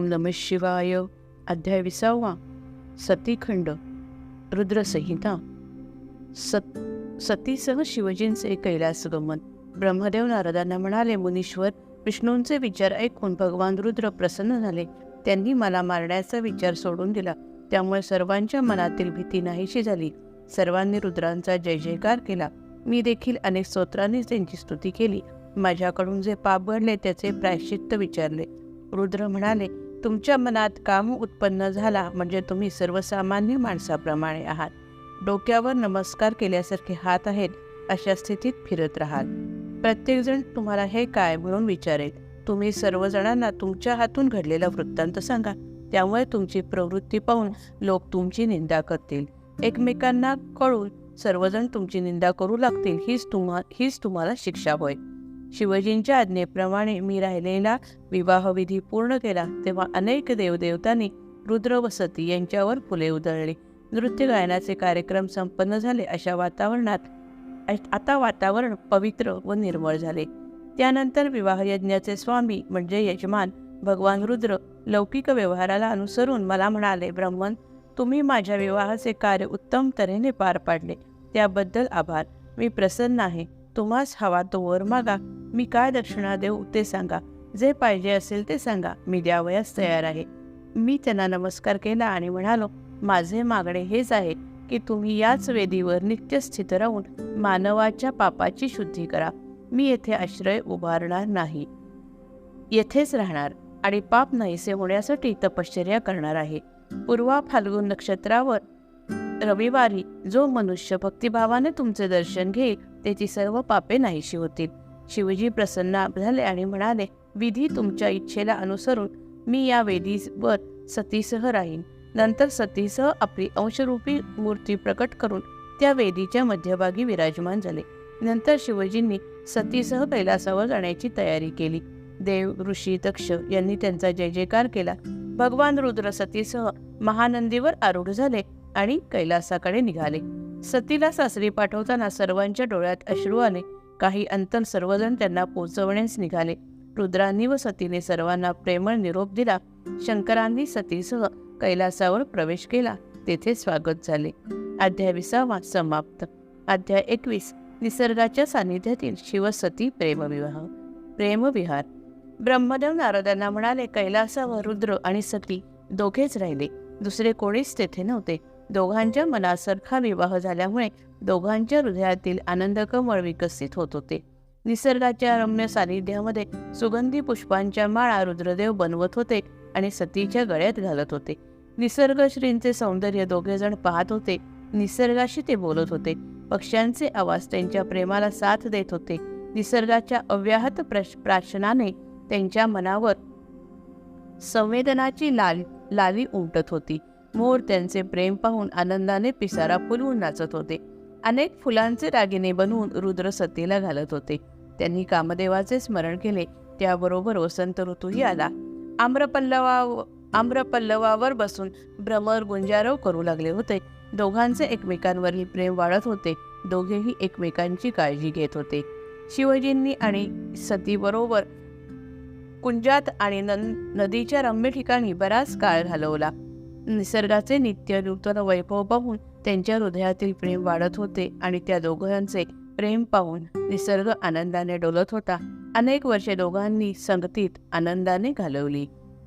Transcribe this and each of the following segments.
ओम नमः शिवाय. अध्याय 20. सतीखंड. रुद्रसंहिता. सतीसह शिवजींचे कैलासगमन. ब्रह्मदेव नारदांना म्हणाले, मुनीश्वर, विष्णूंचे विचार ऐकून भगवान रुद्र प्रसन्न झाले. त्यांनी मला मारण्याचा विचार सोडून दिला. त्यामुळे सर्वांच्या मनातील भीती नाहीशी झाली. सर्वांनी रुद्रांचा जय जयकार केला. मी देखील अनेक स्तोत्रांनी त्यांची स्तुती केली. माझ्याकडून जे पाप घडले त्याचे प्रायश्चित्त विचारले. रुद्र म्हणाले, तुमच्या मनात काम उत्पन्न झाला म्हणजे तुम्ही सर्वसामान्य माणसाप्रमाणे आहात. डोक्यावर नमस्कार केल्यासारखे हात आहेत अशा स्थितीत फिरत राहाल. प्रत्येकजण तुम्हाला हे काय म्हणून विचारेल. तुम्ही सर्वजणांना तुमच्या हातून घडलेला वृत्तांत सांगा. त्यामुळे तुमची प्रवृत्ती पाहून लोक तुमची निंदा करतील. एकमेकांना कळून सर्वजण तुमची निंदा करू लागतील. हीच तुम्हाला शिक्षा होय. शिवजींच्या आज्ञेप्रमाणे मी राहिलेला विवाहविधी पूर्ण केला. तेव्हा अनेक देवदेवतांनी रुद्र व सती यांच्यावर फुले उधळली. नृत्य गायनाचे कार्यक्रम संपन्न झाले. अशा वातावरणात आता वातावरण पवित्र व निर्मळ झाले. त्यानंतर विवाहयज्ञाचे स्वामी म्हणजे यजमान भगवान रुद्र लौकिक व्यवहाराला अनुसरून मला म्हणाले, ब्रह्मन, तुम्ही माझ्या विवाहाचे कार्य उत्तम तऱ्हेने पार पाडले. त्याबद्दल आभार. मी प्रसन्न आहे. तुम्हास हवा तो वर मागा. मी काय दक्षिणा देऊ ते सांगा. जे पाहिजे असेल ते सांगा. मी द्यावयास तयार आहे. मी त्यांना नमस्कार केला आणि म्हणालो, माझे मागणे हेच आहे की तुम्ही याच वेदीवर नित्य स्थित राहून मानवाच्या पापाची शुद्धी करा. मी येथे आश्रय उभारणार नाही. येथेच राहणार आणि पाप नाहीसे होण्यासाठी तपश्चर्या करणार आहे. पूर्वा फाल्गुन नक्षत्रावर रविवारी जो मनुष्य भक्तिभावाने तुमचे दर्शन घेईल त्याची सर्व पापे नाहीशी होतील. शिवजी प्रसन्न झाले आणि म्हणाले, विधी तुमच्या इच्छेला अनुसरून मी या वेदीवर सतीसह राहीन. नंतर सतीसह आपली अंशरूपी मूर्ती प्रकट करून त्या वेदीच्या मध्यभागी विराजमान झाले. नंतर शिवजींनी सतीसह कैलासावर जाण्याची तयारी केली. देव ऋषी दक्ष यांनी त्यांचा जय जयकार केला. भगवान रुद्र सतीसह महानंदीवर आरूढ झाले आणि कैलासाकडे निघाले. सतीला सासरी पाठवताना सर्वांच्या डोळ्यात अश्रू आले. काही अंतर सर्वजण त्यांना पोचवण्यास निघाले. रुद्रांनी व सतीने सर्वांना प्रेमळ निरोप दिला. शंकरांनी सतीसह कैलासावर प्रवेश केला. तेथे स्वागत झाले. अध्याय 20 समाप्त. अध्याय 21. निसर्गाच्या सानिध्यातील शिवसती प्रेमविहार. ब्रह्मदेव नारदांना म्हणाले, कैलासावर रुद्र आणि सती दोघेच राहिले. दुसरे कोणीच तेथे नव्हते. दोघांच्या मनासारखा विवाह झाल्यामुळे दोघांच्या हृदयातील आनंदकमळ विकसित होत होते. निसर्गाच्या रम्य सानिध्यामध्ये सुगंधी पुष्पांच्या माळा रुद्रदेव बनवत होते आणि सतीच्या गळ्यात घालत होते. निसर्गश्रींचे सौंदर्य दोघेजण पाहत होते. निसर्गाशी ते बोलत होते. पक्ष्यांचे आवाज त्यांच्या प्रेमाला साथ देत होते. निसर्गाच्या अव्याहत प्राशनाने त्यांच्या मनावर संवेदनाची लाली उमटत होती. मोर त्यांचे प्रेम पाहून आनंदाने पिसारा फुलवून नाचत होते. अनेक फुलांचे दागिने बनवून रुद्र सतीला घालत होते. त्यांनी कामदेवाचे स्मरण केले. त्याबरोबर वसंत ऋतूही आला. आम्रपल्लवावर बसून भ्रमर गुंजारव करू लागले होते. दोघांचे एकमेकांवरील प्रेम वाढत होते. दोघेही एकमेकांची काळजी घेत होते. शिवजींनी आणि सतीबरोबर कुंजात आणि नदीच्या रम्य ठिकाणी बराच काळ घालवला. निसर्गाचे नित्य नूतन वैभव पाहून त्यांच्या हृदयातील प्रेम वाढत होते आणि त्या दोघांचे प्रेम पाहून निसर्ग आनंदाने डोलत होता. अनेक वर्षे दोघांनी संगतीत आनंदाने घालवली.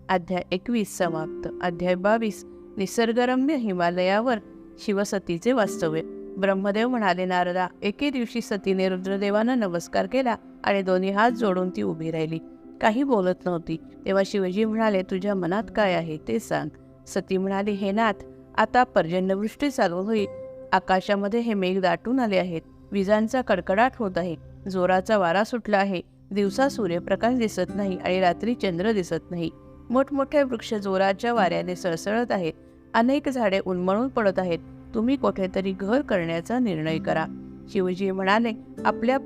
अध्याय 21 समाप्त. अध्याय 22. निसर्गरम्य हिमालयावर शिवसतीचे वास्तव्य. ब्रह्मदेव म्हणाले, नारदा, एके दिवशी सतीने रुद्रदेवांना नमस्कार केला आणि दोन्ही हात जोडून ती उभी राहिली. काही बोलत नव्हती. तेव्हा शिवजी म्हणाले, तुझ्या मनात काय आहे ते सांग. सती म्हणाली, हे नाथ, आता पर्जन्यवृष्टी चालू होईल. आकाशामध्ये हे मेघ दाटून आले आहेत. विजांचा कडकडाट होत आहे. जोराचा वारा सुटला आहे. दिवसा सूर्यप्रकाश दिसत नाही आणि रात्री चंद्र दिसत नाही. मोठमोठे वृक्ष जोराच्या वाऱ्याने सळसळत आहेत. अनेक झाडे उन्मळून पडत आहेत. तुम्ही कुठेतरी घर करण्याचा निर्णय करा. शिवजी म्हणाले, आपल्या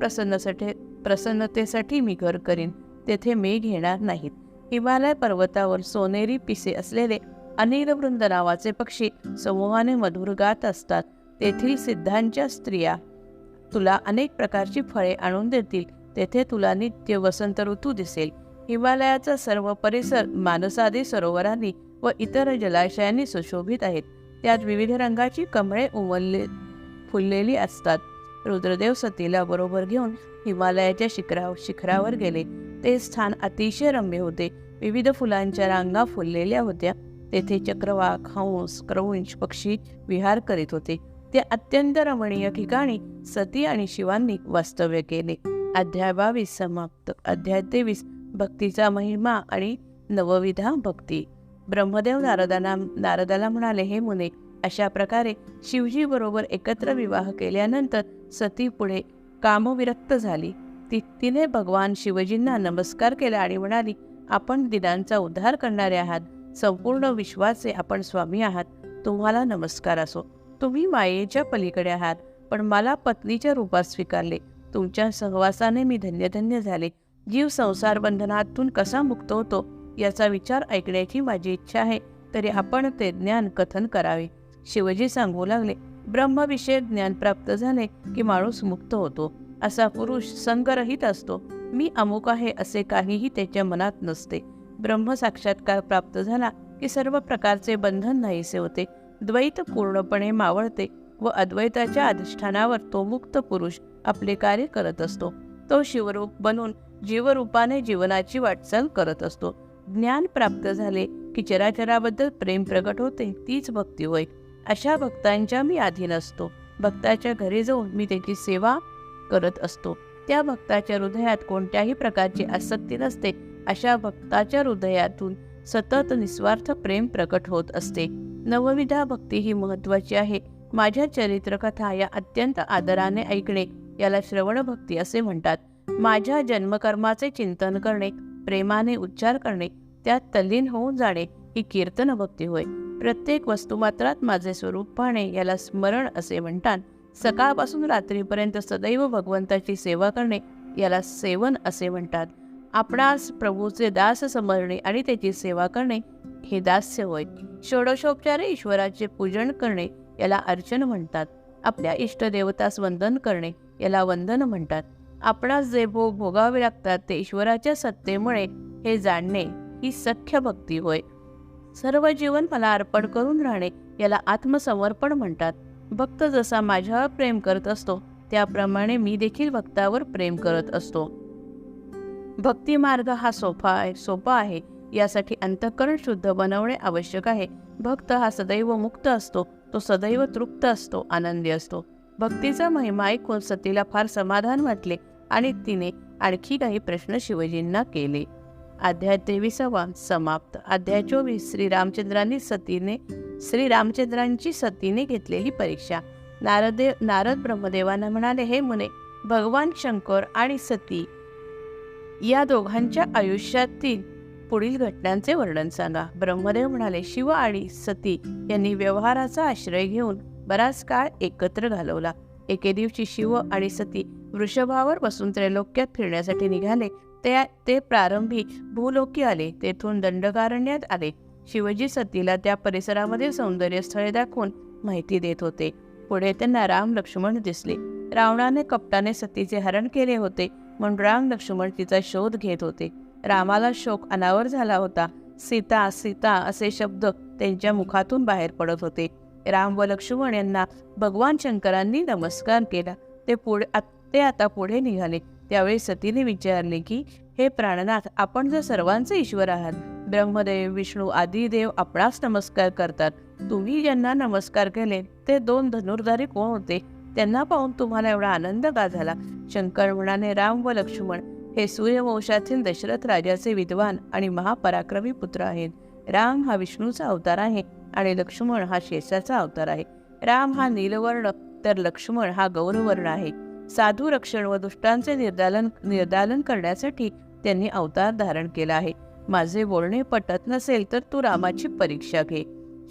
प्रसन्नतेसाठी मी घर करीन. तेथे मेघ येणार नाहीत. हिमालय पर्वतावर सोनेरी पिसे असलेले अनिलवृंद नावाचे पक्षी समूहाने मधुर गात असतात. तेथील सिद्धांच्या स्त्रिया तुला अनेक प्रकारची फळे आणून देतील. तेथे तुला नित्य वसंत ऋतू दिसेल. हिमालयाचा सर्व परिसर मानसादी सरोवरांनी व इतर जलाशयांनी सुशोभित आहेत. त्यात विविध रंगाची कमळे फुललेली असतात. रुद्रदेव सतीला बरोबर घेऊन हिमालयाच्या शिखरावर गेले. ते स्थान अतिशय रम्य होते. विविध फुलांच्या रांगा फुललेल्या होत्या. तेथे चक्रवाक, हंस, क्रौंच पक्षी विहार करीत होते. ते अत्यंत रमणीय ठिकाणी सती आणि शिवांनी वास्तव्य केले. अध्याय 22 समाप्त. अध्याय 23 भक्तीचा महिमा आणि नवविधा भक्ती. ब्रह्मदेव नारदाला म्हणाले, हे मुने, अशा प्रकारे शिवजी बरोबर एकत्र विवाह केल्यानंतर सती पुढे कामविरक्त झाली. तिने भगवान शिवजींना नमस्कार केला आणि म्हणाली, आपण दिनांचा उद्धार करणारे आहात. संपूर्ण विश्वाचे आपण स्वामी आहात. तुम्हाला नमस्कार असो. तुम्ही मायेच्या पलीकडे आहात, पण मला पत्नीच्या रूपात स्वीकारले. तुमच्या सहवासाने मी धन्य झाले. जीव संसार बंधनातून कसा मुक्त होतो याचा विचार ऐकण्याची माझी इच्छा आहे, तरी आपण ते ज्ञान कथन करावे. शिवजी सांगू लागले, ब्रह्मविषयक ज्ञान प्राप्त झाले की माणूस मुक्त होतो. असा पुरुष संगरहित असतो. मी अमुक आहे असे काहीही त्याच्या मनात नसते. ब्रह्म साक्षात्कार प्राप्त झाला की सर्व प्रकारचे बंधन नाहीसे होते. द्वैत पूर्णपणे मावळते व अद्वैताच्या अधिष्ठानावर तो मुक्त पुरुष आपले कार्य करत असतो. तो शिवरूप बनून जीवरूपाने जीवनाची वाटचाल करत असतो. ज्ञान प्राप्त झाले की चराचराबद्दल प्रेम प्रगट होते. तीच भक्ती होय. अशा भक्तांच्या मी अधीन असतो. भक्ताच्या घरी जाऊन मी त्याची सेवा करत असतो. त्या भक्ताच्या हृदयात कोणत्याही प्रकारची आसक्ती नसते. अशा भक्ताच्या हृदयातून सतत निस्वार्थ प्रेम प्रकट होत असते. नवविधा भक्ती ही महत्वाची आहे. माझ्या चरित्रकथा या अत्यंत आदराने ऐकणे याला श्रवण भक्ती असे म्हणतात. माझ्या जन्मकर्माचे चिंतन करणे, प्रेमाने उच्चार करणे, त्यात तल्लीन होऊन जाणे ही कीर्तन भक्ती होय. प्रत्येक वस्तुमात्रात माझे स्वरूप पाहणे याला स्मरण असे म्हणतात. सकाळपासून रात्रीपर्यंत सदैव भगवंताची सेवा करणे याला सेवन असे म्हणतात. आपणास प्रभूचे दास समजणे आणि त्याची सेवा करणे हे दास्य होय. षोडशोपचारे ईश्वराचे पूजन करणे याला अर्चन म्हणतात. आपल्या इष्टदेवतास वंदन करणे याला वंदन म्हणतात. आपणास जे भोग भोगावे लागतात ते ईश्वराच्या सत्तेमुळे हे जाणणे ही सख्य भक्ती होय. सर्व जीवन मला अर्पण करून राहणे याला आत्मसमर्पण म्हणतात. भक्त जसा माझ्यावर प्रेम करत असतो त्याप्रमाणे मी देखील भक्तावर प्रेम करत असतो. भक्ती मार्ग हा सोपा आहे. यासाठी अंतःकरण शुद्ध बनवणे आवश्यक आहे. भक्त हा सदैव मुक्त असतो. तो सदैव तृप्त असतो, आनंदी असतो. भक्तीचा महिमा ऐकून सतीला फार समाधान वाटले आणि तिने आणखी काही प्रश्न शिवजींना केले. अध्याय 23 समाप्त. अध्याय 24 श्रीरामचंद्रांची सतीने घेतलेली परीक्षा. नारद ब्रह्मदेवांना म्हणाले, हे मुने, भगवान शंकर आणि सती या दोघांच्या आयुष्यातील पुढील घटनांचे वर्णन सांगा. ब्रह्मदेव म्हणाले, शिव आणि सती यांनी व्यवहाराचा आश्रय घेऊन बराच काळ एकत्र घालवला. एके दिवशी शिव आणि सती वृषभावर बसून त्रैलोक्यात फिरण्यासाठी निघाले. ते प्रारंभी भूलोकी आले. तेथून दंडकारण्यात आले. शिवजी सतीला त्या परिसरामध्ये सौंदर्य स्थळे दाखवून माहिती देत होते. पुढे त्यांना राम लक्ष्मण दिसले. रावणाने कपटाने सतीचे हरण केले होते म्हणून राम लक्ष्मण तिचा शोध घेत होते. रामाला शोक अनावर झाला होता. सीता सीता असे शब्द त्यांच्या मुखातून बाहेर पडत होते. राम व लक्ष्मण यांना भगवान शंकरांनी नमस्कार केला. ते आता पुढे निघाले. त्यावेळी सतीने विचारले की, हे प्राणनाथ, आपण जर सर्वांचे ईश्वर आहात. ब्रह्मदेव, विष्णू आदी देव आपणास नमस्कार करतात. तुम्ही ज्यांना नमस्कार केले ते 2 धनुर्धारी कोण होते? त्यांना पाहून तुम्हाला एवढा आनंद का झाला? शंकर म्हणाले, राम व लक्ष्मण हे सूर्यवंशातील दशरथ राजाचे विद्वान आणि महापराक्रमी पुत्र आहेत. राम हा विष्णूचा अवतार आहे आणि लक्ष्मण हा शेषाचा अवतार आहे. राम हा नीलवर्ण तर लक्ष्मण हा गौरवर्ण आहे. साधू रक्षण व दुष्टांचे निर्दालन करण्यासाठी त्यांनी अवतार धारण केला आहे. माझे बोलणे पटत नसेल तर तू रामाची परीक्षा घे.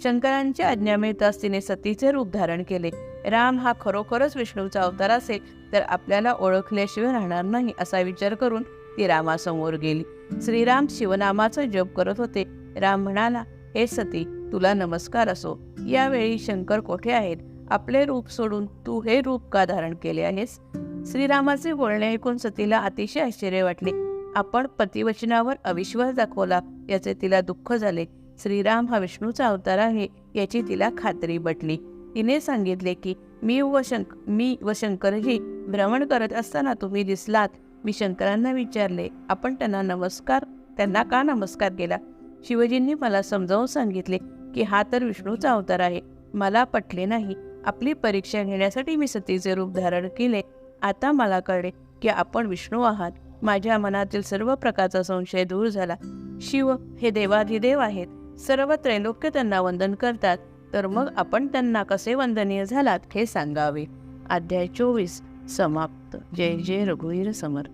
शंकरांची आज्ञा मिळताच तिने सतीचे रूप धारण केले. राम हा खरोखरच विष्णूचा अवतार असेल तर आपल्याला ओळखल्याशिवाय राहणार नाही असा विचार करून ती रामासमोर गेली. श्रीराम शिवनामाचा जप करत होते. राम म्हणाला, हे सती, तुला नमस्कार असो. यावेळी शंकर कोठे आहेत? आपले रूप सोडून तू हे रूप का धारण केले आहेस? श्रीरामाचे बोलणे ऐकून सतीला अतिशय आश्चर्य वाटले. आपण पतिवचनावर अविश्वास दाखवला याचे तिला दुःख झाले. श्रीराम हा विष्णूचा अवतार आहे याची तिला खात्री पटली. तिने सांगितले की मी व शंकरजी भ्रमण करत असताना तुम्ही दिसलात. मी शंकरांना विचारले, आपण त्यांना का नमस्कार केला? शिवजींनी मला समजावून सांगितले की हा तर विष्णूचा अवतार आहे. मला पटले नाही. आपली परीक्षा घेण्यासाठी मी सतीचे रूप धारण केले. आता मला कळले की आपण विष्णू आहात. माझ्या मनातील सर्व प्रकारचा संशय दूर झाला. शिव हे देवाधिदेव आहेत. सर्व त्रैलोक्य त्यांना वंदन करतात. तर मग आपण त्यांना कसे वंदनीय झालात हे सांगावे. अध्याय 24 समाप्त. जय जय रघुवीर समर्थ.